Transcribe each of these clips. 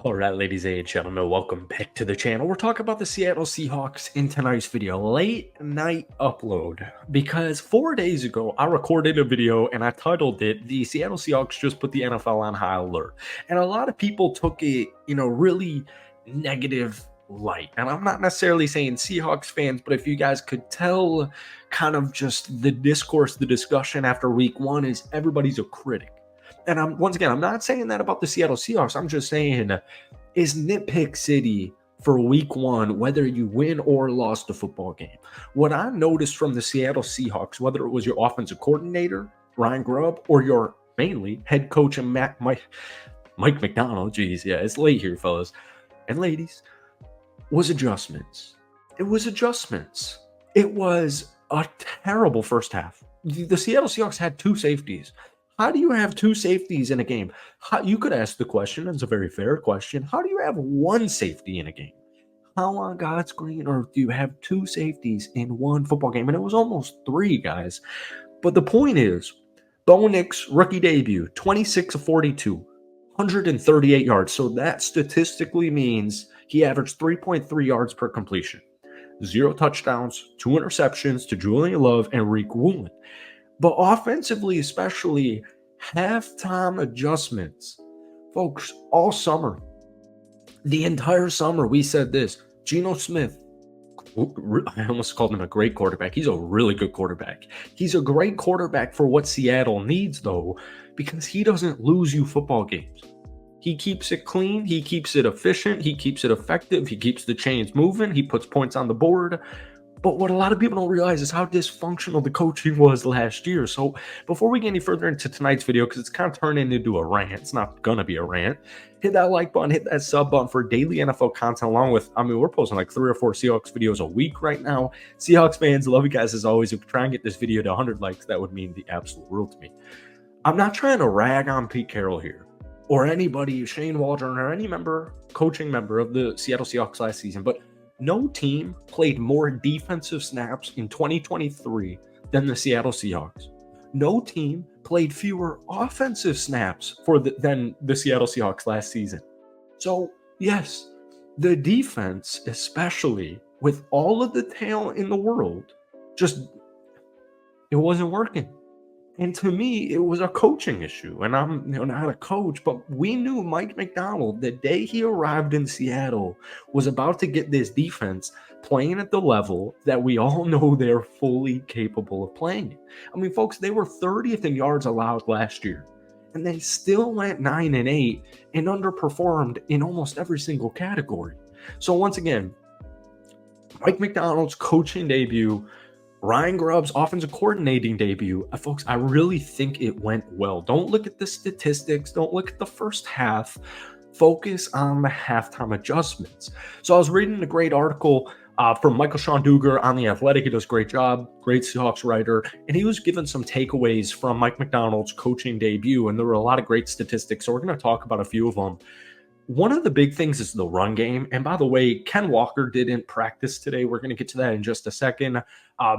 All right, ladies and gentlemen, welcome back to the channel. We're talking about the Seattle Seahawks in tonight's video, late night upload, because 4 days ago I recorded a video and I titled it, "The Seattle Seahawks just put the NFL on high alert." And a lot of people took it, really negative light. And I'm not necessarily saying Seahawks fans, but if you guys could tell kind of just the discourse, the discussion after week one is everybody's a critic. And I'm not saying that about the Seattle Seahawks. I'm just saying, is nitpick city for week one, whether you win or lost a football game. What I noticed from the Seattle Seahawks, whether it was your offensive coordinator, Ryan Grubb, or your mainly head coach and Mike McDonald, geez, yeah, it's late here, fellas and ladies, was adjustments. It was adjustments. It was a terrible first half. The Seattle Seahawks had two safeties. How do you have two safeties in a game? You could ask the question, and it's a very fair question. How do you have one safety in a game? How on God's green earth do you have two safeties in one football game? And it was almost three, guys. But the point is, Bo Nix, rookie debut, 26 of 42, 138 yards. So that statistically means he averaged 3.3 yards per completion. 0 touchdowns, 2 interceptions to Julian Love and Rick Woolen. But offensively, especially, halftime adjustments. Folks, all summer, the entire summer, we said this. Geno Smith, I almost called him a great quarterback. He's a really good quarterback. He's a great quarterback for what Seattle needs, though, because he doesn't lose you football games. He keeps it clean. He keeps it efficient. He keeps it effective. He keeps the chains moving. He puts points on the board. But what a lot of people don't realize is how dysfunctional the coaching was last year. So before we get any further into tonight's video, because it's kind of turning into a rant, it's not going to be a rant, hit that like button, hit that sub button for daily NFL content along with, we're posting like 3 or 4 Seahawks videos a week right now. Seahawks fans, love you guys as always. If we try and get this video to 100 likes, that would mean the absolute world to me. I'm not trying to rag on Pete Carroll here or anybody, Shane Waldron, or any coaching member of the Seattle Seahawks last season, but no team played more defensive snaps in 2023 than the Seattle Seahawks. No team played fewer offensive snaps than the Seattle Seahawks last season. So, yes, the defense, especially with all of the talent in the world, it wasn't working. And to me, it was a coaching issue. And I'm not a coach, but we knew Mike McDonald, the day he arrived in Seattle, was about to get this defense playing at the level that we all know they're fully capable of playing. Folks, they were 30th in yards allowed last year. And they still went 9-8 and underperformed in almost every single category. So once again, Mike McDonald's coaching debut, Ryan Grubb's offensive coordinating debut, folks, I really think it went well. Don't look at the statistics. Don't look at the first half. Focus on the halftime adjustments. So I was reading a great article from Michael Sean Dugar on The Athletic. He does a great job, great Seahawks writer, and he was given some takeaways from Mike McDonald's coaching debut, and there were a lot of great statistics, so we're going to talk about a few of them. One of the big things is the run game. And by the way, Ken Walker didn't practice today. We're going to get to that in just a second.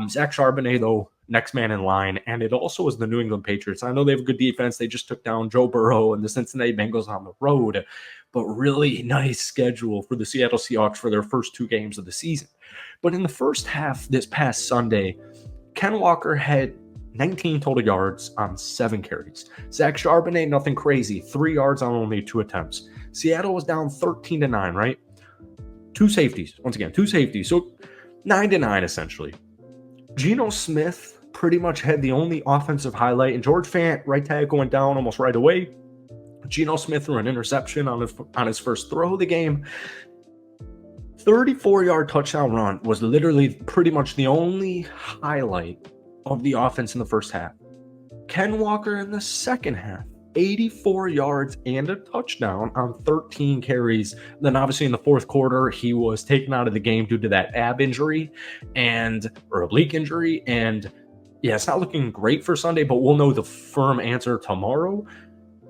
Zach Charbonnet, though, next man in line. And it also was the New England Patriots. I know they have a good defense. They just took down Joe Burrow and the Cincinnati Bengals on the road. But really nice schedule for the Seattle Seahawks for their first 2 games of the season. But in the first half this past Sunday, Ken Walker had 19 total yards on 7 carries. Zach Charbonnet, nothing crazy, 3 yards on only 2 attempts. Seattle was down 13-9, right? 2 safeties. Once again, 2 safeties. So 9-9 essentially. Geno Smith pretty much had the only offensive highlight, and George Fant, right tackle, went down almost right away. Geno Smith threw an interception on his first throw of the game. 34-yard touchdown run was literally pretty much the only highlight of the offense in the first half. Ken Walker in the second half, 84 yards and a touchdown on 13 carries. Then obviously in the fourth quarter, he was taken out of the game due to that ab injury or oblique injury. And yeah, it's not looking great for Sunday, but we'll know the firm answer tomorrow.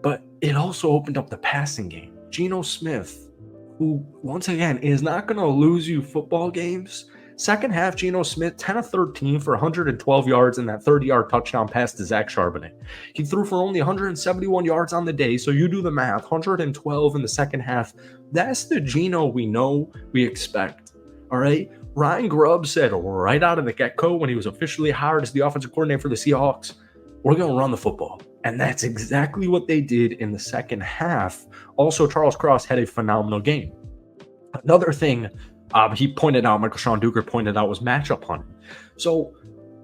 But it also opened up the passing game. Geno Smith, who once again is not going to lose you football games, Second half, Geno Smith, 10 of 13 for 112 yards and that 30-yard touchdown pass to Zach Charbonnet. He threw for only 171 yards on the day, so you do the math, 112 in the second half. That's the Geno we know we expect, all right? Ryan Grubb said right out of the get-go when he was officially hired as the offensive coordinator for the Seahawks, we're going to run the football. And that's exactly what they did in the second half. Also, Charles Cross had a phenomenal game. Another thing he pointed out, Michael Sean Duker pointed out, was matchup hunting. So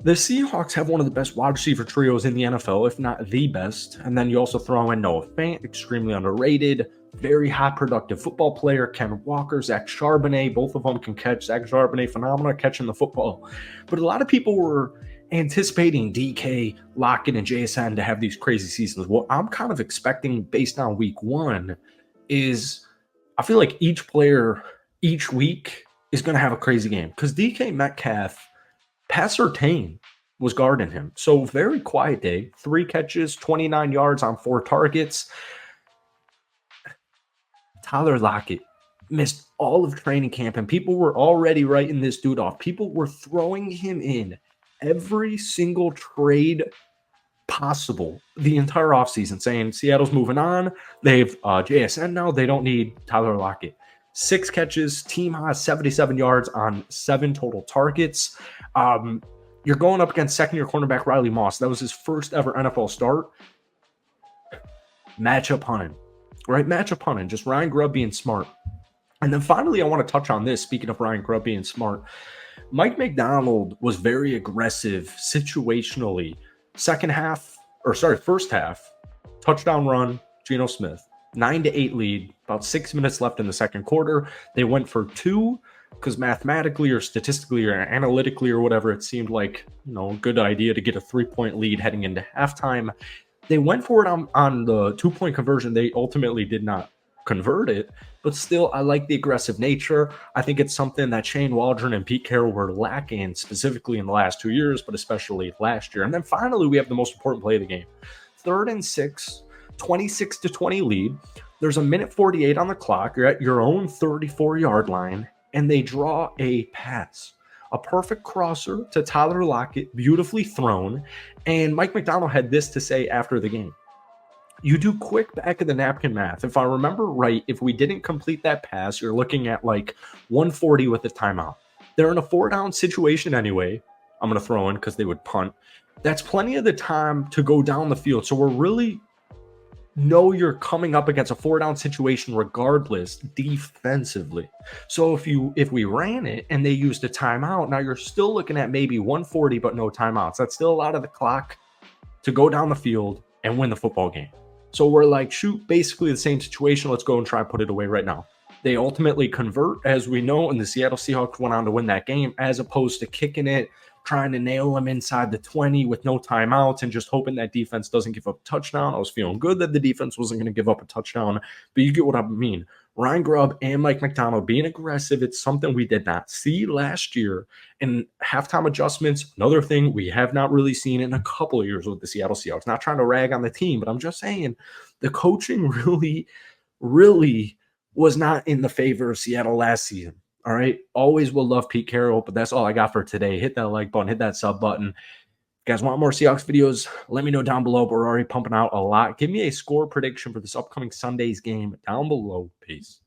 the Seahawks have one of the best wide receiver trios in the NFL, if not the best. And then you also throw in Noah Fant, extremely underrated, very high productive football player. Ken Walker, Zach Charbonnet, both of them can catch. Zach Charbonnet, phenomenal catching the football. But a lot of people were anticipating DK, Lockett, and JSN to have these crazy seasons. What I'm kind of expecting based on week one is I feel like each player each week is going to have a crazy game because DK Metcalf, Pat Surtain was guarding him. So very quiet day, 3 catches, 29 yards on 4 targets. Tyler Lockett missed all of training camp, and people were already writing this dude off. People were throwing him in every single trade possible the entire offseason, saying Seattle's moving on. They have JSN now. They don't need Tyler Lockett. 6 catches, team high 77 yards on 7 total targets. You're going up against second-year cornerback Riley Moss. That was his first ever NFL start. Matchup hunting, right? Matchup hunting, just Ryan Grubb being smart. And then finally, I want to touch on this. Speaking of Ryan Grubb being smart, Mike McDonald was very aggressive situationally. First half, touchdown run, Geno Smith, 9-8 lead, about 6 minutes left in the second quarter. They went for 2 because mathematically or statistically or analytically or whatever, it seemed like, a good idea to get a 3-point lead heading into halftime. They went for it on the 2-point conversion. They ultimately did not convert it, but still, I like the aggressive nature. I think it's something that Shane Waldron and Pete Carroll were lacking specifically in the last 2 years, but especially last year. And then finally, we have the most important play of the game. 3rd and 6, 26-20 lead. There's a minute 48 on the clock. You're at your own 34-yard line, and they draw a pass. A perfect crosser to Tyler Lockett, beautifully thrown. And Mike McDonald had this to say after the game. You do quick back of the napkin math. If I remember right, if we didn't complete that pass, you're looking at like 140 with a timeout. They're in a 4-down situation anyway. I'm going to throw in because they would punt. That's plenty of the time to go down the field. So we're really know you're coming up against a 4-down situation regardless defensively. So if we ran it and they used a timeout, now you're still looking at maybe 140 but no timeouts. That's still a lot of the clock to go down the field and win the football game. So we're like, shoot, basically the same situation. Let's go and try and put it away right now. They ultimately convert, as we know, and the Seattle Seahawks went on to win that game, as opposed to kicking it, trying to nail them inside the 20 with no timeouts and just hoping that defense doesn't give up a touchdown. I was feeling good that the defense wasn't going to give up a touchdown, but you get what I mean. Ryan Grubb and Mike McDonald being aggressive, it's something we did not see last year. And halftime adjustments, another thing we have not really seen in a couple of years with the Seattle Seahawks. Not trying to rag on the team, but I'm just saying the coaching really was not in the favor of Seattle last season. All right. Always will love Pete Carroll, but that's all I got for today. Hit that like button, hit that sub button. If you guys want more Seahawks videos, let me know down below. But we're already pumping out a lot. Give me a score prediction for this upcoming Sunday's game down below. Peace.